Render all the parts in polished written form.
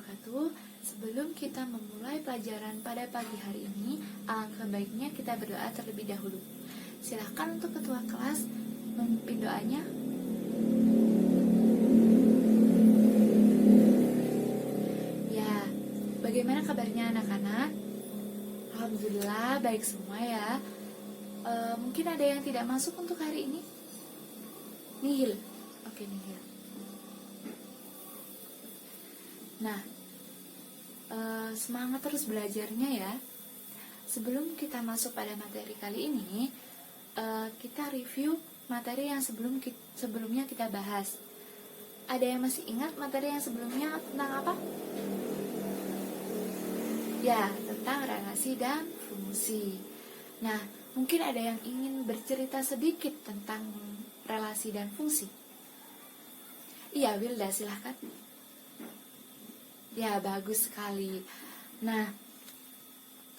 wabarakatuh. Sebelum kita memulai pelajaran pada pagi hari ini, alangkah baiknya kita berdoa terlebih dahulu. Silakan untuk ketua kelas memimpin doanya. Ya, bagaimana kabarnya anak-anak? Alhamdulillah baik semua ya. Mungkin ada yang tidak masuk untuk hari ini? Nihil. Oke, nihil. Nah, semangat terus belajarnya ya. Sebelum kita masuk pada materi kali ini, kita review materi yang sebelumnya kita bahas. Ada yang masih ingat materi yang sebelumnya tentang apa? Ya, tentang relasi dan fungsi. Nah, mungkin ada yang ingin bercerita sedikit tentang relasi dan fungsi. Iya, Wilda, silahkan. Ya, bagus sekali. Nah,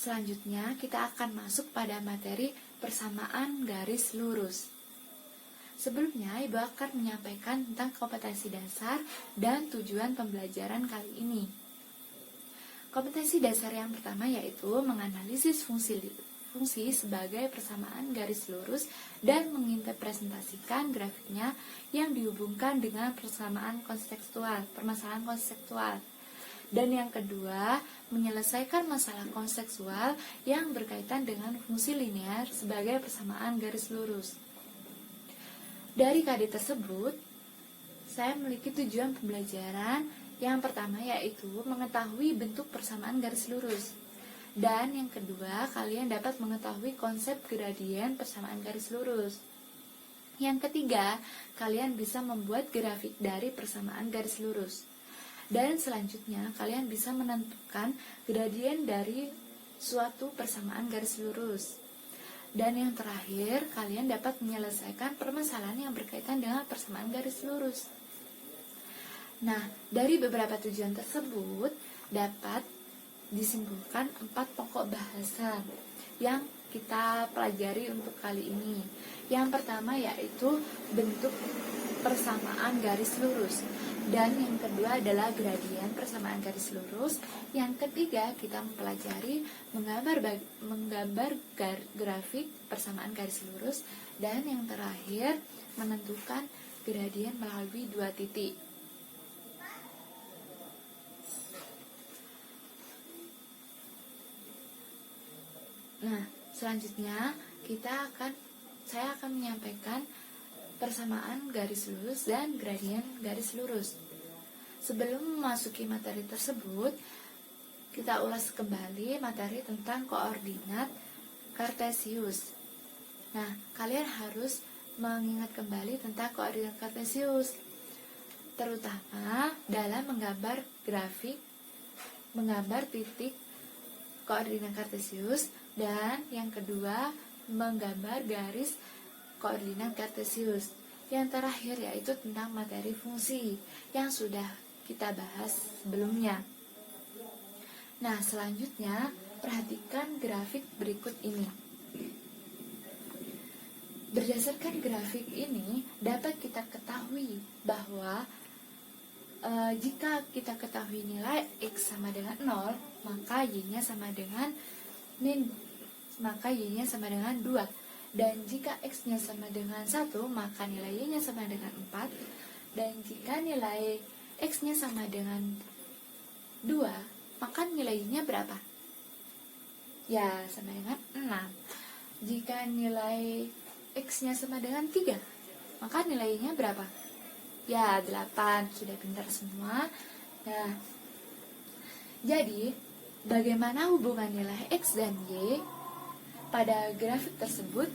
selanjutnya kita akan masuk pada materi persamaan garis lurus. Sebelumnya, Ibu akan menyampaikan tentang kompetensi dasar dan tujuan pembelajaran kali ini. Kompetensi dasar yang pertama yaitu menganalisis fungsi sebagai persamaan garis lurus dan menginterpretasikan grafiknya yang dihubungkan dengan permasalahan konseptual. Dan yang kedua, menyelesaikan masalah konseptual yang berkaitan dengan fungsi linear sebagai persamaan garis lurus. Dari KD tersebut, saya memiliki tujuan pembelajaran. Yang pertama yaitu mengetahui bentuk persamaan garis lurus. Dan yang kedua, kalian dapat mengetahui konsep gradien persamaan garis lurus. Yang ketiga, kalian bisa membuat grafik dari persamaan garis lurus. Dan selanjutnya, kalian bisa menentukan gradien dari suatu persamaan garis lurus. Dan yang terakhir, kalian dapat menyelesaikan permasalahan yang berkaitan dengan persamaan garis lurus. Nah, dari beberapa tujuan tersebut dapat disimpulkan 4 pokok bahasa yang kita pelajari untuk kali ini. Yang pertama yaitu bentuk persamaan garis lurus. Dan yang kedua adalah gradien persamaan garis lurus. Yang ketiga, kita mempelajari menggambar grafik persamaan garis lurus. Dan yang terakhir, menentukan gradien melalui 2 titik. Nah, selanjutnya saya akan menyampaikan persamaan garis lurus dan gradien garis lurus. Sebelum memasuki materi tersebut, kita ulas kembali materi tentang koordinat kartesius. Nah, kalian harus mengingat kembali tentang koordinat kartesius, terutama dalam menggambar grafik, menggambar titik koordinat kartesius, dan yang kedua, menggambar garis koordinat kartesius. Yang terakhir yaitu tentang materi fungsi yang sudah kita bahas sebelumnya. Nah, selanjutnya perhatikan grafik berikut ini. Berdasarkan grafik ini dapat kita ketahui bahwa jika kita ketahui nilai X sama dengan 0, maka Y-nya sama dengan Y-nya sama dengan 2. Dan jika X-nya sama dengan 1, maka nilai Y-nya sama dengan 4. Dan jika nilai X-nya sama dengan 2, maka nilai Y-nya berapa? Ya, sama dengan 6. Jika nilai X-nya sama dengan 3, maka nilai Y-nya berapa? Ya, 8. Sudah pintar semua. Nah, jadi bagaimana hubungan nilai X dan Y pada grafik tersebut?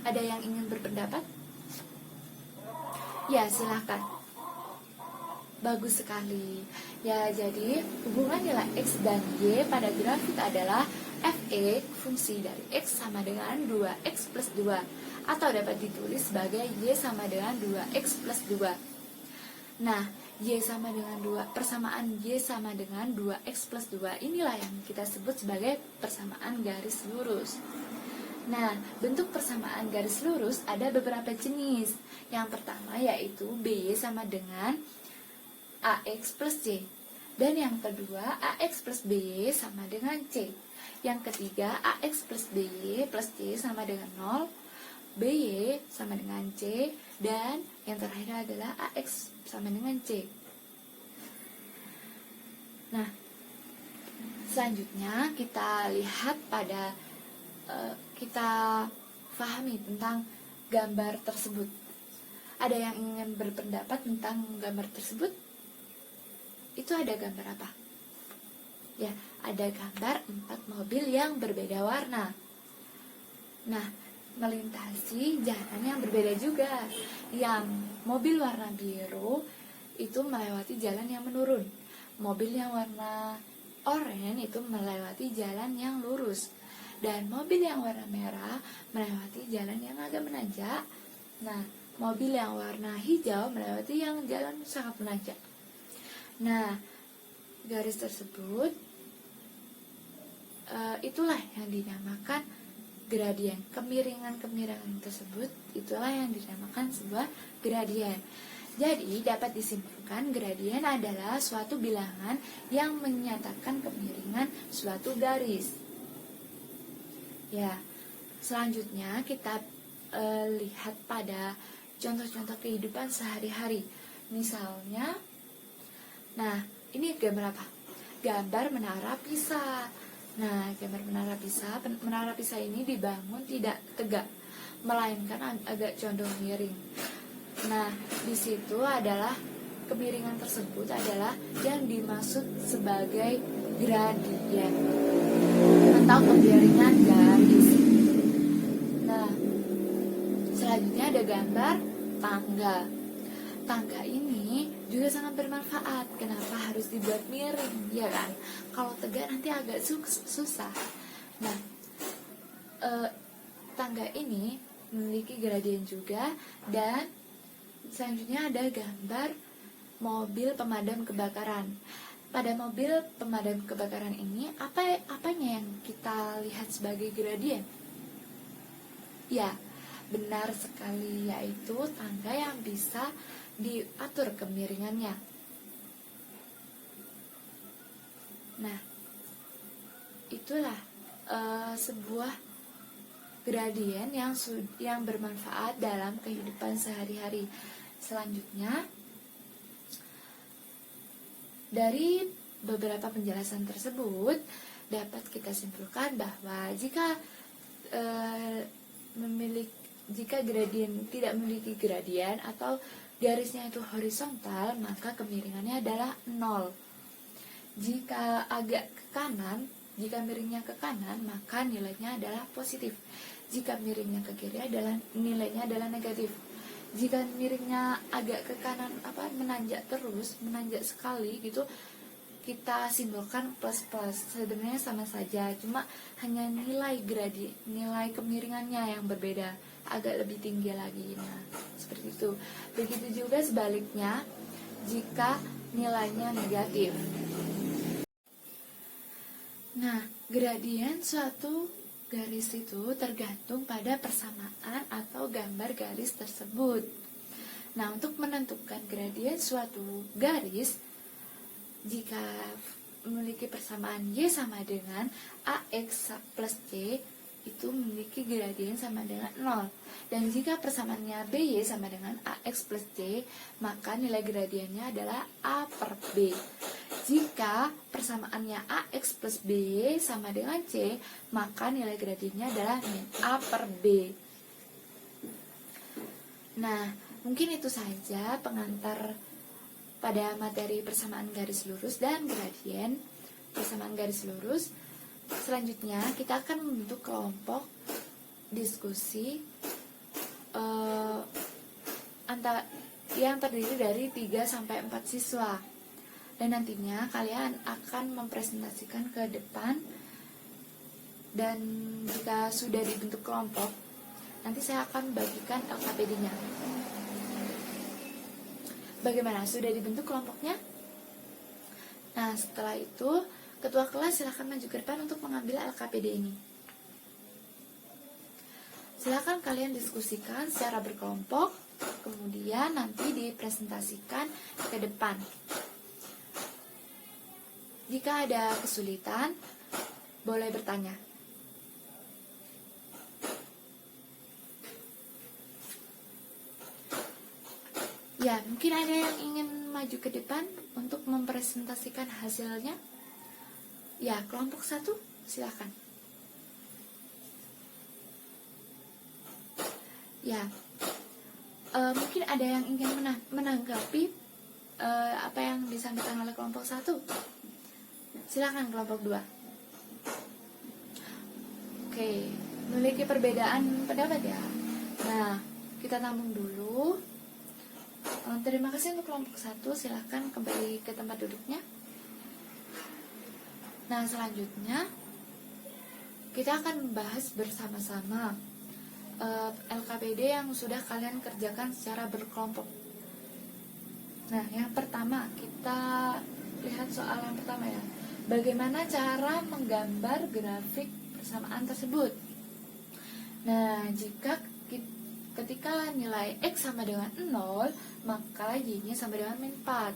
Ada yang ingin berpendapat? Ya, silakan. Bagus sekali. Ya, jadi hubungan nilai X dan Y pada grafik adalah Fe fungsi dari X sama dengan 2X plus 2, atau dapat ditulis sebagai Y sama dengan 2X plus 2. Nah, Y sama dengan 2, persamaan Y sama dengan 2X plus 2, inilah yang kita sebut sebagai persamaan garis lurus. Nah, bentuk persamaan garis lurus ada beberapa jenis. Yang pertama yaitu BY sama dengan AX plus C. Dan yang kedua, AX plus BY sama dengan C. Yang ketiga, AX plus BY plus C sama dengan 0, BY sama dengan C, dan yang terakhir adalah AX sama dengan C. Nah, selanjutnya kita lihat pada kita pahami tentang gambar tersebut. Ada yang ingin berpendapat tentang gambar tersebut? Itu ada gambar apa? Ya, ada gambar 4 mobil yang berbeda warna. Nah, melintasi jalan yang berbeda juga. Yang mobil warna biru itu melewati jalan yang menurun. Mobil yang warna oranye itu melewati jalan yang lurus. Dan mobil yang warna merah melewati jalan yang agak menanjak. Nah, mobil yang warna hijau melewati yang jalan sangat menanjak. Nah, garis tersebut itulah yang dinamakan gradien. Kemiringan-kemiringan tersebut itulah yang dinamakan sebuah gradien. Jadi, dapat disimpulkan gradien adalah suatu bilangan yang menyatakan kemiringan suatu garis. Ya, selanjutnya kita lihat pada contoh-contoh kehidupan sehari-hari. Misalnya, nah, ini gambar apa? Gambar menara Pisa. Nah, gambar menara Pisa ini dibangun tidak tegak, melainkan agak condong miring. Nah, di situ adalah kemiringan tersebut adalah yang dimaksud sebagai gradien atau kemiringan garis. Nah, selanjutnya ada gambar tangga. Tangga ini juga sangat bermanfaat. Kenapa harus dibuat miring, ya kan? Kalau tegak nanti agak susah. Nah, tangga ini memiliki gradien juga. Dan selanjutnya ada gambar mobil pemadam kebakaran. Pada mobil pemadam kebakaran ini, apanya yang kita lihat sebagai gradien? Ya, benar sekali, yaitu tangga yang bisa diatur kemiringannya. Nah, itulah sebuah gradien yang bermanfaat dalam kehidupan sehari-hari. Selanjutnya, dari beberapa penjelasan tersebut dapat kita simpulkan bahwa jika gradien tidak memiliki gradien atau garisnya itu horizontal, maka kemiringannya adalah 0. Jika agak ke kanan, jika miringnya ke kanan, maka nilainya adalah positif. Jika miringnya ke kiri, nilainya adalah negatif. Jika miringnya agak ke kanan, menanjak sekali gitu, kita simbolkan plus. Sebenarnya sama saja, cuma hanya nilai kemiringannya yang berbeda, agak lebih tinggi lagi. Nah, seperti itu. Begitu juga sebaliknya jika nilainya negatif. Nah, gradien suatu garis itu tergantung pada persamaan atau gambar garis tersebut. Nah, untuk menentukan gradien suatu garis, jika memiliki persamaan Y sama dengan AX plus C, itu memiliki gradien sama dengan 0. Dan jika persamaannya BY sama dengan AX plus C, maka nilai gradiennya adalah A per B. Jika persamaannya AX plus BY sama dengan C, maka nilai gradiennya adalah A per B. Nah, mungkin itu saja pengantar pada materi persamaan garis lurus dan gradien persamaan garis lurus. Selanjutnya kita akan membentuk kelompok diskusi yang terdiri dari 3-4 siswa. Dan nantinya kalian akan mempresentasikan ke depan. Dan jika sudah dibentuk kelompok, nanti saya akan bagikan LKPD-nya. Bagaimana? Sudah dibentuk kelompoknya? Nah, setelah itu ketua kelas silakan maju ke depan untuk mengambil LKPD ini. Silakan kalian diskusikan secara berkelompok, kemudian nanti dipresentasikan ke depan. Jika ada kesulitan, boleh bertanya. Ya, mungkin ada yang ingin maju ke depan untuk mempresentasikan hasilnya. Ya, kelompok 1, silakan. Ya, mungkin ada yang ingin menanggapi apa yang disampaikan oleh kelompok 1. Silakan kelompok 2. Oke, memiliki perbedaan pendapat ya. Nah, kita tampung dulu. Terima kasih untuk kelompok 1, silakan kembali ke tempat duduknya. Nah, selanjutnya kita akan membahas bersama-sama LKPD yang sudah kalian kerjakan secara berkelompok. Nah, yang pertama kita lihat soal yang pertama ya. Bagaimana cara menggambar grafik persamaan tersebut? Nah, jika ketika nilai X sama dengan 0, maka Y-nya sama dengan min 4.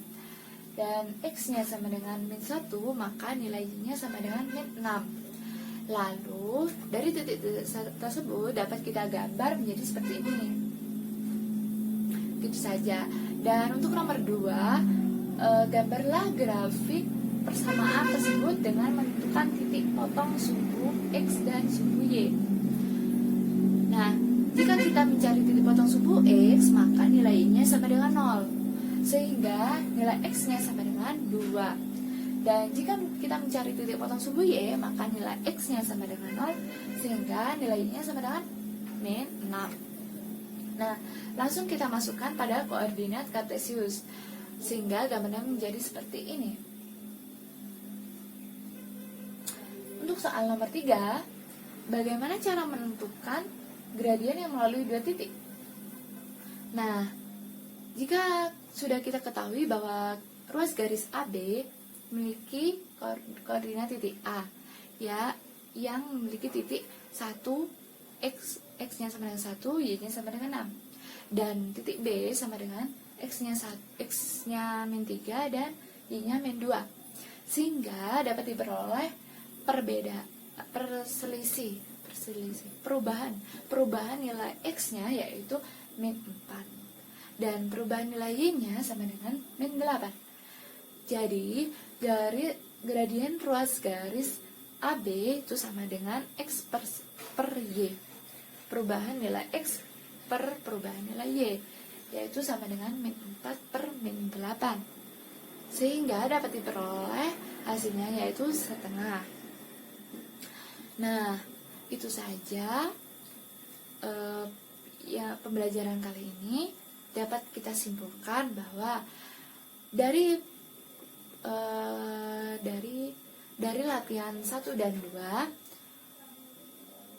Dan X-nya sama dengan min 1, maka nilai Y-nya sama dengan min 6. Lalu, dari titik-titik tersebut dapat kita gambar menjadi seperti ini. Gitu saja. Dan untuk nomor 2, gambarlah grafik persamaan tersebut dengan menentukan titik potong suhu X dan suhu Y. Nah, jika kita mencari titik potong suhu X, maka nilai Y-nya sama dengan 0. Sehingga nilai X-nya sama dengan 2. Dan jika kita mencari titik potong suhu Y, maka nilai X-nya sama dengan 0. Sehingga nilai Y-nya sama dengan min 6. Nah, langsung kita masukkan pada koordinat kartesius. Sehingga gambarnya menjadi seperti ini. Untuk soal nomor 3, bagaimana cara menentukan gradien yang melalui 2 titik? Nah, jika sudah kita ketahui bahwa ruas garis AB memiliki koordinat titik A, ya, yang memiliki titik 1, X-nya sama dengan 1, Y-nya sama dengan 6. Dan titik B sama dengan X-nya min 3 dan Y-nya min 2. Sehingga dapat diperoleh perubahan nilai X-nya yaitu min 4 dan perubahan nilai Y-nya sama dengan min 8. Jadi dari gradien ruas garis AB itu sama dengan X per Y, perubahan nilai X per perubahan nilai Y, yaitu sama dengan min 4 per min 8. Sehingga dapat diperoleh hasilnya yaitu setengah. Nah, itu saja ya pembelajaran kali ini. Dapat kita simpulkan bahwa dari latihan 1 dan 2,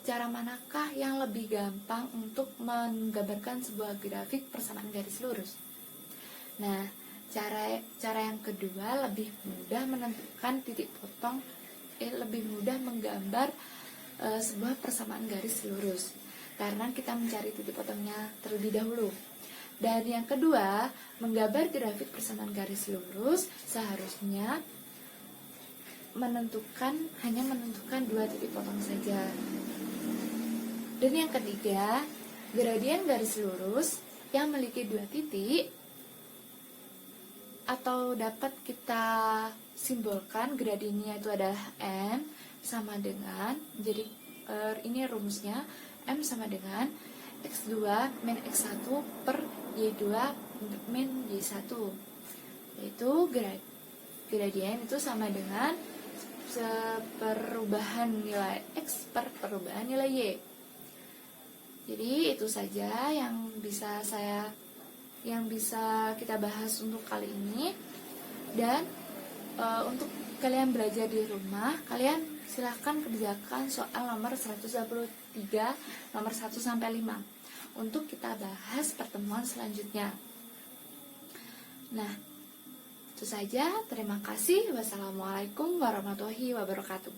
cara manakah yang lebih gampang untuk menggambarkan sebuah grafik persamaan garis lurus? Nah, cara yang kedua lebih mudah menentukan titik potong, lebih mudah menggambar sebuah persamaan garis lurus karena kita mencari titik potongnya terlebih dahulu. Dan yang kedua, menggambar grafik persamaan garis lurus seharusnya hanya menentukan 2 titik potong saja. Dan yang ketiga, gradien garis lurus yang memiliki 2 titik atau dapat kita simbolkan gradiennya itu adalah M sama dengan, jadi ini rumusnya, M sama dengan X2 min X1 per Y2 min Y1, yaitu gradien itu sama dengan perubahan nilai X per perubahan nilai Y. Jadi itu saja yang bisa kita bahas untuk kali ini. Dan untuk kalian belajar di rumah, kalian silahkan kerjakan soal nomor 123, nomor 1 sampai 5 untuk kita bahas pertemuan selanjutnya. Nah, itu saja. Terima kasih. Wassalamualaikum warahmatullahi wabarakatuh.